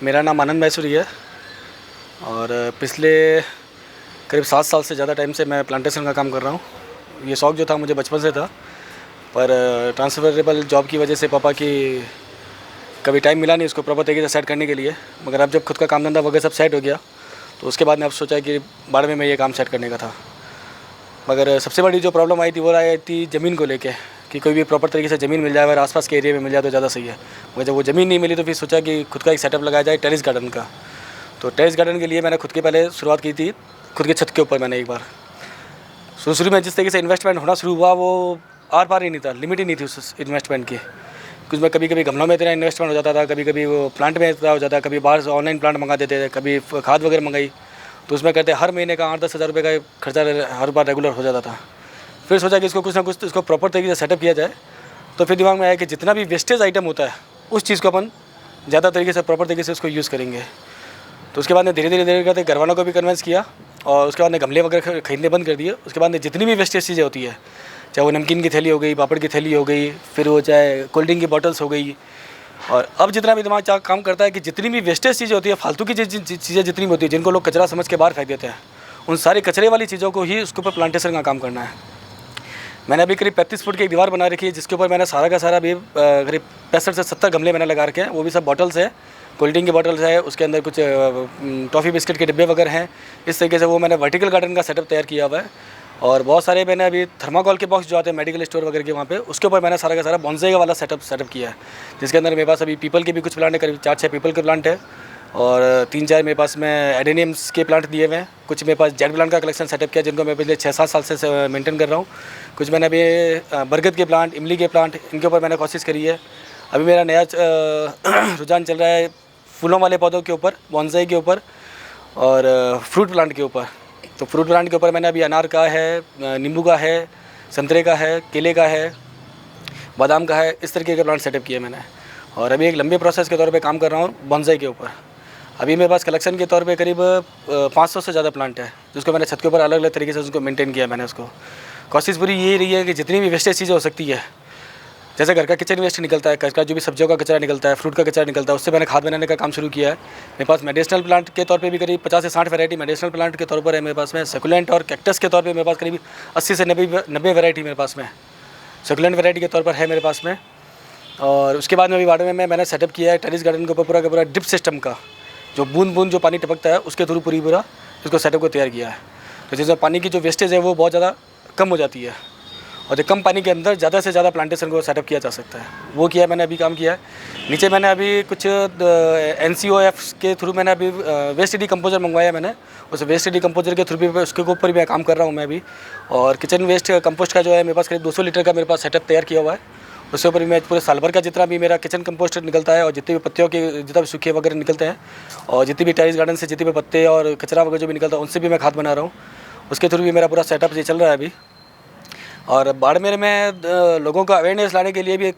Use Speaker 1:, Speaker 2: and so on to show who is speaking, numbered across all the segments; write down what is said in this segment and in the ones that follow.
Speaker 1: मेरा नाम आनंद मैसूरी है और पिछले करीब 7 साल से ज़्यादा टाइम से मैं प्लांटेशन का काम कर रहा हूँ। ये शौक़ जो था मुझे बचपन से था, पर ट्रांसफरेबल जॉब की वजह से पापा की कभी टाइम मिला नहीं उसको प्रॉपर तरीके से सेट करने के लिए। मगर अब जब खुद का काम धंधा वगैरह सब सेट हो गया तो उसके बाद ने अब सोचा कि बाद में मैं ये काम सेट करने का था। मगर सबसे बड़ी जो प्रॉब्लम आई थी वो आई थी ज़मीन को लेके, कि कोई भी प्रॉपर तरीके से ज़मीन मिल जाए और आसपास के एरिया में मिल जाए तो ज़्यादा सही है। मगर जब वो ज़मीन नहीं मिली तो फिर सोचा कि खुद का एक सेटअप लगाया जाए टेरेस गार्डन का। तो टेरेस गार्डन के लिए मैंने खुद के पहले शुरुआत की थी, खुद के छत के ऊपर। मैंने एक बार शुरू में जिस तरीके से इन्वेस्टमेंट होना शुरू हुआ वो आर पार ही नहीं था, लिमिट ही नहीं थी उस इन्वेस्टमेंट की। कुछ में कभी कभी गमलों में इतना इन्वेस्टमेंट हो जाता था, कभी कभी वो प्लांट में इतना हो जाता, कभी बाहर से ऑनलाइन प्लांट मंगा देते थे, कभी खाद वगैरह मंगाई तो उसमें कहते हर महीने का 8-10 हज़ार रुपये का खर्चा हर बार रेगुलर हो जाता था। फिर सोचा कि इसको कुछ ना कुछ इसको प्रॉपर तरीके से सेटअप किया जाए। तो फिर दिमाग में आया कि जितना भी वेस्टेज आइटम होता है उस चीज़ को अपन ज़्यादा तरीके से प्रॉपर तरीके से उसको यूज़ करेंगे। तो उसके बाद ने धीरे धीरे करते घर वालों को भी कन्विंस किया और उसके बाद ने गमले वगैरह खरीदने बंद कर दिए। उसके बाद ने जितनी भी वेस्टेज चीज़ें होती है, चाहे वो नमकीन की थैली हो गई, पापड़ की थैली हो गई, फिर वो चाहे कोल्ड ड्रिंक की बॉटल्स हो गई, और अब जितना भी दिमाग काम करता है कि जितनी भी वेस्टेज चीज़ें होती है, फालतू की चीज़ें जितनी भी होती है जिनको लोग कचरा समझ के बाहर फेंक देते हैं, उन सारी कचरे वाली चीज़ों को ही उसके ऊपर प्लांटेशन का काम करना है। मैंने अभी करीब 35 फुट की एक दीवार बना रखी है जिसके ऊपर मैंने सारा का सारा भी करीब 65 से 70 गमले मैंने लगा रखे हैं। वो भी सब बॉटल्स है, कोल्ड ड्रिंक की बॉटल्स है, उसके अंदर कुछ टॉफ़ी बिस्किट के डिब्बे वगैरह हैं। इस तरीके से वो मैंने वर्टिकल गार्डन का सेटअप तैयार किया हुआ है। और बहुत सारे मैंने अभी थर्माकोल के बॉक्स जो आते हैं मेडिकल स्टोर वगैरह के वहाँ पे, उसके ऊपर मैंने सारा का सारा बॉन्साई वाला सेटअप किया है, जिसके अंदर मेरे पास अभी पीपल के भी कुछ प्लांट है, करीब 4-6 पीपल के प्लांट है और 3-4 मेरे पास में एडेनियम्स के प्लांट दिए हुए हैं। कुछ मेरे पास जेड प्लांट का कलेक्शन सेटअप किया जिनको मैं पिछले 6-7 साल से मेंटेन कर रहा हूँ। कुछ मैंने अभी बरगद के प्लांट, इमली के प्लांट, इनके ऊपर मैंने कोशिश करी है। अभी मेरा नया रुझान चल रहा है फूलों वाले पौधों के ऊपर, बॉन्साई के ऊपर और फ्रूट प्लांट के ऊपर। तो फ्रूट प्लांट के ऊपर मैंने अभी अनार का है, नींबू का है, संतरे का है, केले का है, बादाम का है, इस तरीके के प्लांट सेटअप किए मैंने। और अभी एक लंबे प्रोसेस के तौर पे काम कर रहा हूँ बॉन्साई के ऊपर। अभी मेरे पास कलेक्शन के तौर पे करीब 500 से ज़्यादा प्लांट है जिसको मैंने छत के ऊपर अलग अलग तरीके से उसको मेंटेन किया मैंने। उसको कोशिश पूरी ये रही है कि जितनी भी वेस्टेज चीज़ें हो सकती है, जैसे घर का किचन वेस्ट निकलता है, घर का जो भी सब्जियों का कचरा निकलता है, फ्रूट का कचरा निकलता है, उससे मैंने खाद बनाने का काम शुरू किया है। मेरे पास मेडिसिनल प्लांट के तौर पे भी करीब 50 से 60 वैरायटी मेडिसिनल प्लांट के तौर पर है मेरे पास में। सकुलेंट और कैक्टस के तौर पे मेरे पास करीब 80 से 90 वैरायटी मेरे पास में सकुलेंट वैरायटी के तौर पर है मेरे पास में। और उसके बाद में अभी वार्ड में मैंने सेटअप किया है टेरेस गार्डन के ऊपर पूरा का पूरा ड्रिप सिस्टम का, जो बूंद बूंद जो पानी टपकता है उसके थ्रू पूरा इसको सेटअप को तैयार किया है। तो जिसमें पानी की जो वेस्टेज है वो बहुत ज़्यादा कम हो जाती है और कम पानी के अंदर ज़्यादा से ज़्यादा प्लांटेशन को सेटअप किया जा सकता है। वो किया मैंने अभी काम किया है। नीचे मैंने अभी कुछ NCOF के थ्रू मैंने अभी वेस्ट डिकम्पोजर मंगवाया मैंने। उस वेस्ट डिकम्पोजर के थ्रू भी उसके ऊपर भी मैं काम कर रहा हूँ मैं अभी। और किचन वेस्ट कंपोस्ट का जो है मेरे पास करीब 200 लीटर का मेरे पास सेटअप तैयार किया हुआ है। उसके ऊपर भी मैं पूरे साल भर का जितना भी मेरा किचन कंपोस्ट निकलता है और जितने भी पत्तियों के जितना भी सूखे वगैरह निकलते हैं और जितनी भी टेरेस गार्डन से जितने भी पत्ते और कचरा वगैरह जो भी निकलता है उनसे भी मैं खाद बना रहा हूँ। उसके थ्रू भी मेरा पूरा सेटअप ये चल रहा है अभी। और बाड़मेर में लोगों का अवेयरनेस लाने के लिए भी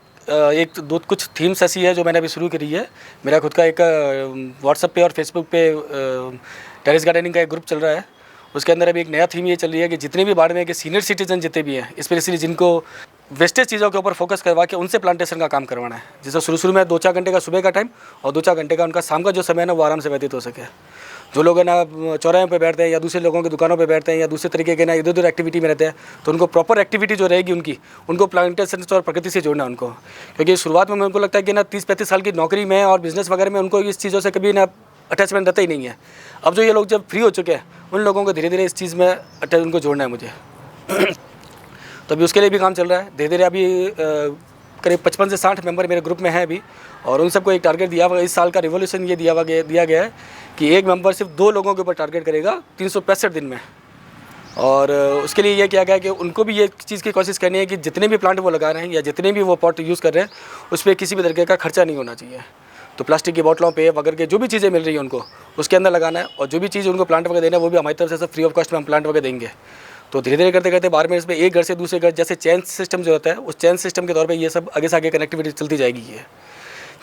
Speaker 1: एक दो कुछ थीम्स ऐसी है जो मैंने अभी शुरू करी है। मेरा खुद का एक व्हाट्सएप पे और फेसबुक पे टेरेस गार्डनिंग का एक ग्रुप चल रहा है। उसके अंदर अभी एक नया थीम ये चल रही है कि जितने भी बाड़मेर के सीनियर सिटीजन जितने भी हैं, स्पेशली जिनको वेस्टेज चीज़ों के ऊपर फोकस करवा के उनसे प्लांटेशन का काम करवाना है, जिससे शुरू में 2-4 घंटे का सुबह का टाइम और 2-4 घंटे का उनका शाम का जो समय है ना वो आराम से व्यतीत हो सके। जो लोग है ना चौराहे पे बैठते हैं या दूसरे लोगों की दुकानों पे बैठते हैं या दूसरे तरीके के ना इधर उधर एक्टिविटी में रहते हैं, तो उनको प्रॉपर एक्टिविटी जो रहेगी उनको प्लांटेशन और प्रकृति से जोड़ना उनको। क्योंकि शुरुआत में उनको लगता है कि ना 30-35 साल की नौकरी में और बिजनेस वगैरह में उनको इस चीज़ों से कभी ना अटैचमेंट रहता ही नहीं है। अब जो ये लोग जब फ्री हो चुके हैं उन लोगों को धीरे धीरे इस चीज़ में उनको जोड़ना है मुझे। तो अभी उसके लिए भी काम चल रहा है धीरे धीरे। अभी करीब 55 से 60 मेंबर मेरे ग्रुप में हैं अभी और उन सबको एक टारगेट दिया हुआ। इस साल का रिवोल्यूशन ये दिया गया है कि एक मेंबर सिर्फ 2 लोगों के ऊपर टारगेट करेगा 365 दिन में। और उसके लिए ये किया गया कि उनको भी ये चीज़ की कोशिश करनी है कि जितने भी प्लांट वो लगा रहे हैं या जितने भी वो पॉट यूज़ कर रहे हैं उस पर किसी भी तरीके का खर्चा नहीं होना चाहिए। तो प्लास्टिक की बोतलों पे वगैरह के जो भी चीज़ें मिल रही हैं उनको उसके अंदर लगाना है और जो भी चीज़ उनको प्लांट वगैरह देना है वो भी हमारी तरफ से सब फ्री ऑफ कॉस्ट में हम प्लांट वगैरह देंगे। तो धीरे धीरे करते करते बार में इसमें एक घर से दूसरे घर जैसे चेन सिस्टम जो होता है उस चेन सिस्टम के तौर पे ये सब आगे से आगे कनेक्टिविटी चलती जाएगी। ये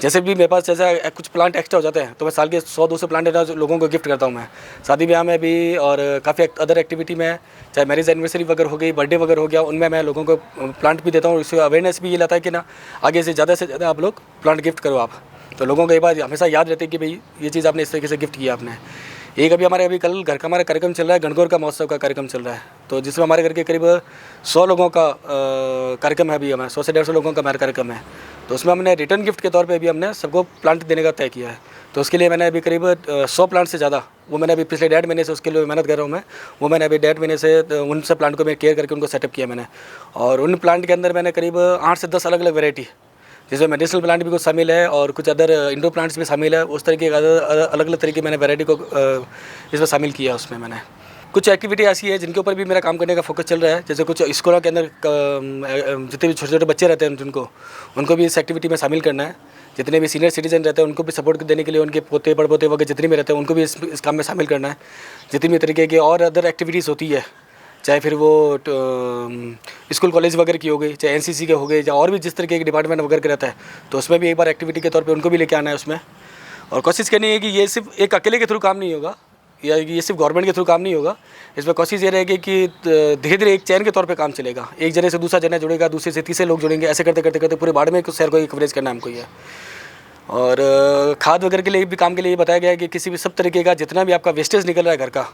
Speaker 1: जैसे भी मेरे पास जैसा कुछ प्लांट एक्स्ट्रा हो जाते हैं तो मैं साल के 100-200 प्लांट है ना लोगों को गिफ्ट करता हूँ मैं शादी ब्याह में भी और काफ़ी अदर एक्टिविटी में, चाहे मैरिज एनिवर्सरी वगैरह हो गई, बर्थडे वगैरह हो गया, उनमें मैं लोगों को प्लांट भी देता हूँ। इससे अवेयरनेस भी ये लाता है कि ना आगे से ज़्यादा आप लोग प्लांट गिफ्ट करो आप। तो लोगों को ये बात हमेशा याद रहती है कि भाई ये चीज़ आपने इस तरीके से गिफ्ट किया आपने। एक अभी कल घर का हमारा कार्यक्रम चल रहा है, गणगौर का महोत्सव का कार्यक्रम चल रहा है, तो जिसमें हमारे घर के करीब 100 लोगों का कार्यक्रम है। अभी हमें 100 से 150 लोगों का हमारा कार्यक्रम है, तो उसमें हमने रिटर्न गिफ्ट के तौर पे अभी हमने सबको प्लांट देने का तय किया है। तो उसके लिए मैंने अभी करीब 100 प्लांट से ज़्यादा, वो मैंने अभी पिछले 1.5 महीने से उसके लिए मेहनत कर रहा हूँ मैं। वो मैंने अभी 1.5 महीने से उन सब प्लांट को मैं केयर करके उनको सेटअप किया मैंने। और उन प्लांट के अंदर मैंने करीब 8 से 10 अलग अलग वेराइटी, जिसमें मेडिसिनल प्लांट भी कुछ शामिल है और कुछ अदर इंडोर प्लांट्स भी शामिल है। उस तरीके अलग अलग तरीके मैंने वैरायटी को इसमें शामिल किया। उसमें मैंने कुछ एक्टिविटी ऐसी है जिनके ऊपर भी मेरा काम करने का फोकस चल रहा है। जैसे कुछ स्कूलों के अंदर जितने भी छोटे छोटे बच्चे रहते हैं उनको भी इस एक्टिविटी में शामिल करना है। जितने भी सीनियर सिटीजन रहते हैं उनको भी सपोर्ट देने के लिए, उनके पोते बड़पोते वगैरह जितने भी रहते हैं उनको भी इस काम में शामिल करना है। जितनी भी तरीके की और अदर एक्टिविटीज़ होती है, चाहे फिर वो स्कूल कॉलेज वगैरह की हो गई, चाहे एनसीसी के हो गए, या और भी जिस तरीके के डिपार्टमेंट वगैरह के रहता है, तो उसमें भी एक बार एक्टिविटी के तौर पे उनको भी लेके आना है उसमें। और कोशिश करनी है कि ये सिर्फ एक अकेले के थ्रू काम नहीं होगा, या ये सिर्फ गवर्नमेंट के थ्रू काम नहीं होगा। इसमें कोशिश ये रहेगी कि धीरे धीरे एक चैन के तौर पे काम चलेगा। एक जने से दूसरा जना जुड़ेगा, दूसरे से तीसरे लोग जुड़ेंगे, ऐसे करते करते करते पूरे बाड़ में कुछ शहर को कवरेज करना हमको ये। और खाद वगैरह के लिए भी काम के लिए बताया गया है कि किसी भी सब तरीके का जितना भी आपका वेस्टेज निकल रहा है घर का,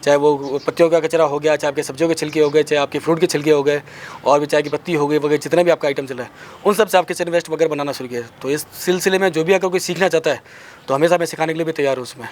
Speaker 1: चाहे वो पत्तियों का कचरा हो गया, चाहे आपके सब्जियों के छिलके हो गए, चाहे आपके फ्रूट के छिलके हो गए, और भी चाहे की पत्ती हो गई वगैरह, जितना भी आपका आइटम चल रहा है, उन सब से आप किचन वेस्ट वगैरह बनाना शुरू किया। तो इस सिलसिले में जो भी अगर कोई सीखना चाहता है तो हमेशा मैं सिखाने के लिए भी तैयार हूँ उसमें।